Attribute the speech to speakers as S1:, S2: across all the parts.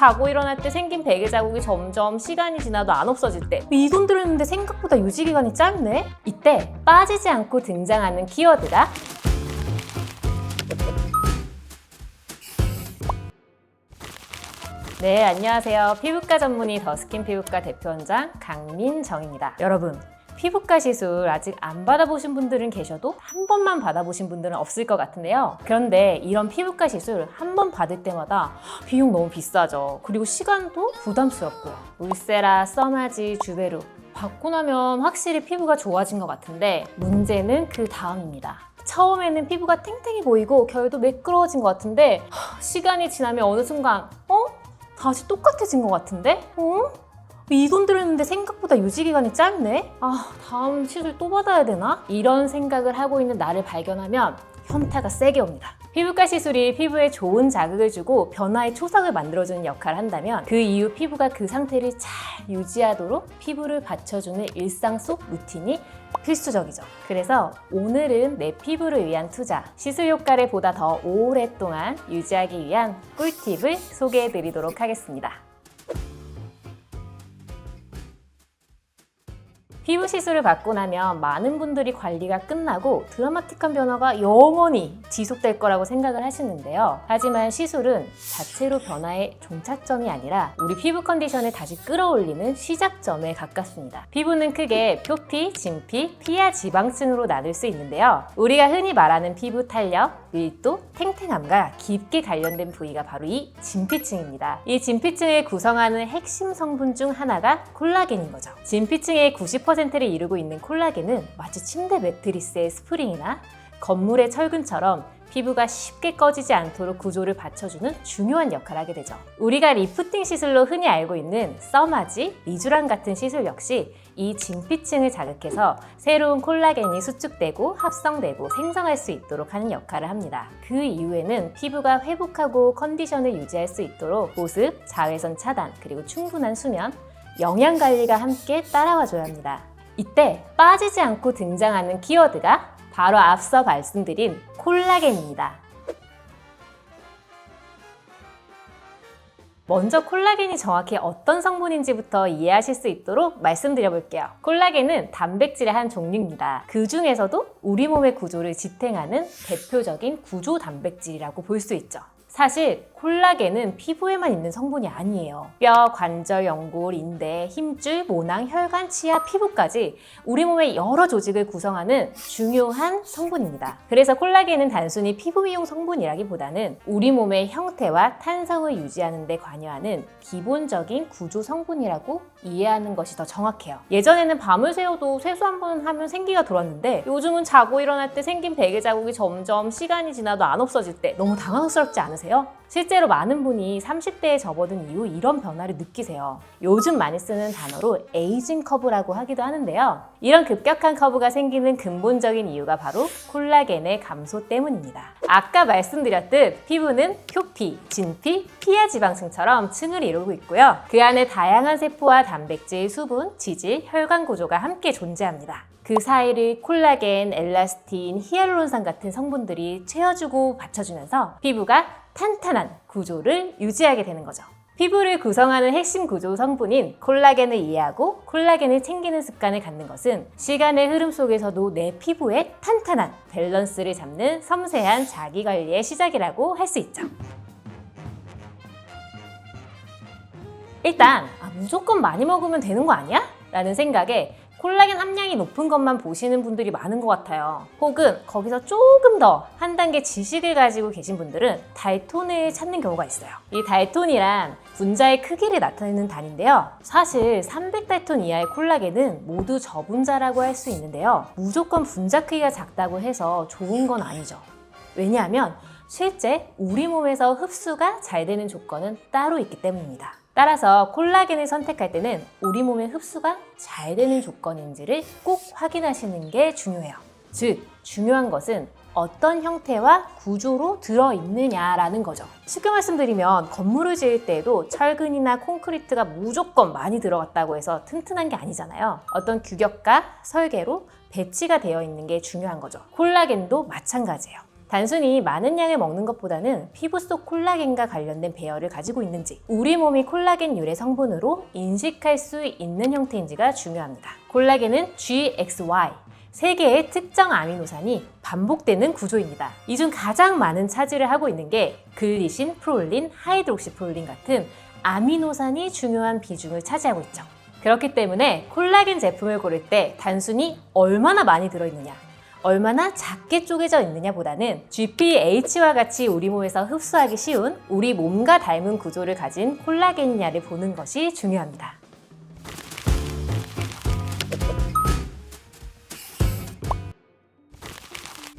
S1: 자고 일어날 때 생긴 베개 자국이 점점 시간이 지나도 안 없어질 때 이 돈 들였는데 생각보다 유지기간이 짧네? 이때 빠지지 않고 등장하는 키워드가 네, 안녕하세요. 피부과 전문의 더스킨 피부과 대표원장 강민정입니다. 여러분, 피부과 시술 아직 안 받아보신 분들은 계셔도 한 번만 받아보신 분들은 없을 것 같은데요. 그런데 이런 피부과 시술 한 번 받을 때마다 비용 너무 비싸죠. 그리고 시간도 부담스럽고요. 울세라, 써마지, 주베루 받고 나면 확실히 피부가 좋아진 것 같은데 문제는 그 다음입니다. 처음에는 피부가 탱탱해 보이고 결도 매끄러워진 것 같은데 시간이 지나면 어느 순간 다시 똑같아진 것 같은데? 이 돈 들였는데 생각보다 유지기간이 짧네? 다음 시술 또 받아야 되나? 이런 생각을 하고 있는 나를 발견하면 현타가 세게 옵니다. 피부과 시술이 피부에 좋은 자극을 주고 변화의 초석을 만들어주는 역할을 한다면 그 이후 피부가 그 상태를 잘 유지하도록 피부를 받쳐주는 일상 속 루틴이 필수적이죠. 그래서 오늘은 내 피부를 위한 투자, 시술 효과를 보다 더 오랫동안 유지하기 위한 꿀팁을 소개해 드리도록 하겠습니다. 피부 시술을 받고 나면 많은 분들이 관리가 끝나고 드라마틱한 변화가 영원히 지속될 거라고 생각을 하시는데요. 하지만 시술은 자체로 변화의 종착점이 아니라 우리 피부 컨디션을 다시 끌어올리는 시작점에 가깝습니다. 피부는 크게 표피, 진피, 피하 지방층으로 나눌 수 있는데요. 우리가 흔히 말하는 피부 탄력, 밀도, 탱탱함과 깊게 관련된 부위가 바로 이 진피층입니다. 이 진피층을 구성하는 핵심 성분 중 하나가 콜라겐인 거죠. 진피층의 90%를 이루고 있는 콜라겐은 마치 침대 매트리스의 스프링이나 건물의 철근처럼 피부가 쉽게 꺼지지 않도록 구조를 받쳐주는 중요한 역할을 하게 되죠. 우리가 리프팅 시술로 흔히 알고 있는 써마지, 리쥬란 같은 시술 역시 이 진피층을 자극해서 새로운 콜라겐이 수축되고 합성되고 생성할 수 있도록 하는 역할을 합니다. 그 이후에는 피부가 회복하고 컨디션을 유지할 수 있도록 보습, 자외선 차단, 그리고 충분한 수면, 영양 관리가 함께 따라와줘야 합니다. 이때 빠지지 않고 등장하는 키워드가 바로 앞서 말씀드린 콜라겐입니다. 먼저 콜라겐이 정확히 어떤 성분인지부터 이해하실 수 있도록 말씀드려볼게요. 콜라겐은 단백질의 한 종류입니다. 그 중에서도 우리 몸의 구조를 지탱하는 대표적인 구조 단백질이라고 볼 수 있죠. 사실 콜라겐은 피부에만 있는 성분이 아니에요. 뼈, 관절, 연골, 인대, 힘줄, 모낭, 혈관, 치아, 피부까지 우리 몸의 여러 조직을 구성하는 중요한 성분입니다. 그래서 콜라겐은 단순히 피부 미용 성분이라기보다는 우리 몸의 형태와 탄성을 유지하는 데 관여하는 기본적인 구조 성분이라고 이해하는 것이 더 정확해요. 예전에는 밤을 새워도 세수 한 번 하면 생기가 돌았는데 요즘은 자고 일어날 때 생긴 베개 자국이 점점 시간이 지나도 안 없어질 때 너무 당황스럽지 않으세요? 실제로 많은 분이 30대에 접어든 이후 이런 변화를 느끼세요. 요즘 많이 쓰는 단어로 에이징 커브라고 하기도 하는데요. 이런 급격한 커브가 생기는 근본적인 이유가 바로 콜라겐의 감소 때문입니다. 아까 말씀드렸듯 피부는 표피, 진피, 피하 지방층처럼 층을 이루고 있고요. 그 안에 다양한 세포와 단백질, 수분, 지질, 혈관 구조가 함께 존재합니다. 그 사이를 콜라겐, 엘라스틴, 히알루론산 같은 성분들이 채워주고 받쳐주면서 피부가 탄탄한 구조를 유지하게 되는 거죠. 피부를 구성하는 핵심 구조 성분인 콜라겐을 이해하고 콜라겐을 챙기는 습관을 갖는 것은 시간의 흐름 속에서도 내 피부의 탄탄한 밸런스를 잡는 섬세한 자기관리의 시작이라고 할 수 있죠. 일단 무조건 많이 먹으면 되는 거 아니야? 라는 생각에 콜라겐 함량이 높은 것만 보시는 분들이 많은 것 같아요. 혹은 거기서 조금 더 한 단계 지식을 가지고 계신 분들은 달톤을 찾는 경우가 있어요. 이 달톤이란 분자의 크기를 나타내는 단위인데요. 사실 300달톤 이하의 콜라겐은 모두 저분자라고 할 수 있는데요. 무조건 분자 크기가 작다고 해서 좋은 건 아니죠. 왜냐하면 실제 우리 몸에서 흡수가 잘 되는 조건은 따로 있기 때문입니다. 따라서 콜라겐을 선택할 때는 우리 몸의 흡수가 잘 되는 조건인지를 꼭 확인하시는 게 중요해요. 즉, 중요한 것은 어떤 형태와 구조로 들어있느냐라는 거죠. 쉽게 말씀드리면 건물을 지을 때에도 철근이나 콘크리트가 무조건 많이 들어갔다고 해서 튼튼한 게 아니잖아요. 어떤 규격과 설계로 배치가 되어 있는 게 중요한 거죠. 콜라겐도 마찬가지예요. 단순히 많은 양을 먹는 것보다는 피부 속 콜라겐과 관련된 배열을 가지고 있는지, 우리 몸이 콜라겐 유래 성분으로 인식할 수 있는 형태인지가 중요합니다. 콜라겐은 GXY, 3개의 특정 아미노산이 반복되는 구조입니다. 이 중 가장 많은 차지를 하고 있는 게 글리신, 프롤린, 하이드록시프롤린 같은 아미노산이 중요한 비중을 차지하고 있죠. 그렇기 때문에 콜라겐 제품을 고를 때 단순히 얼마나 많이 들어있느냐, 얼마나 작게 쪼개져 있느냐 보다는 GPH와 같이 우리 몸에서 흡수하기 쉬운 우리 몸과 닮은 구조를 가진 콜라겐이냐를 보는 것이 중요합니다.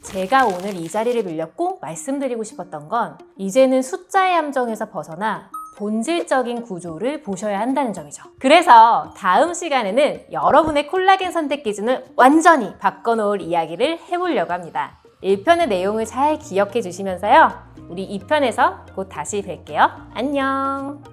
S1: 제가 오늘 이 자리를 빌려 꼭 말씀드리고 싶었던 건 이제는 숫자의 함정에서 벗어나 본질적인 구조를 보셔야 한다는 점이죠. 그래서 다음 시간에는 여러분의 콜라겐 선택 기준을 완전히 바꿔놓을 이야기를 해보려고 합니다. 1편의 내용을 잘 기억해 주시면서요. 우리 2편에서 곧 다시 뵐게요. 안녕!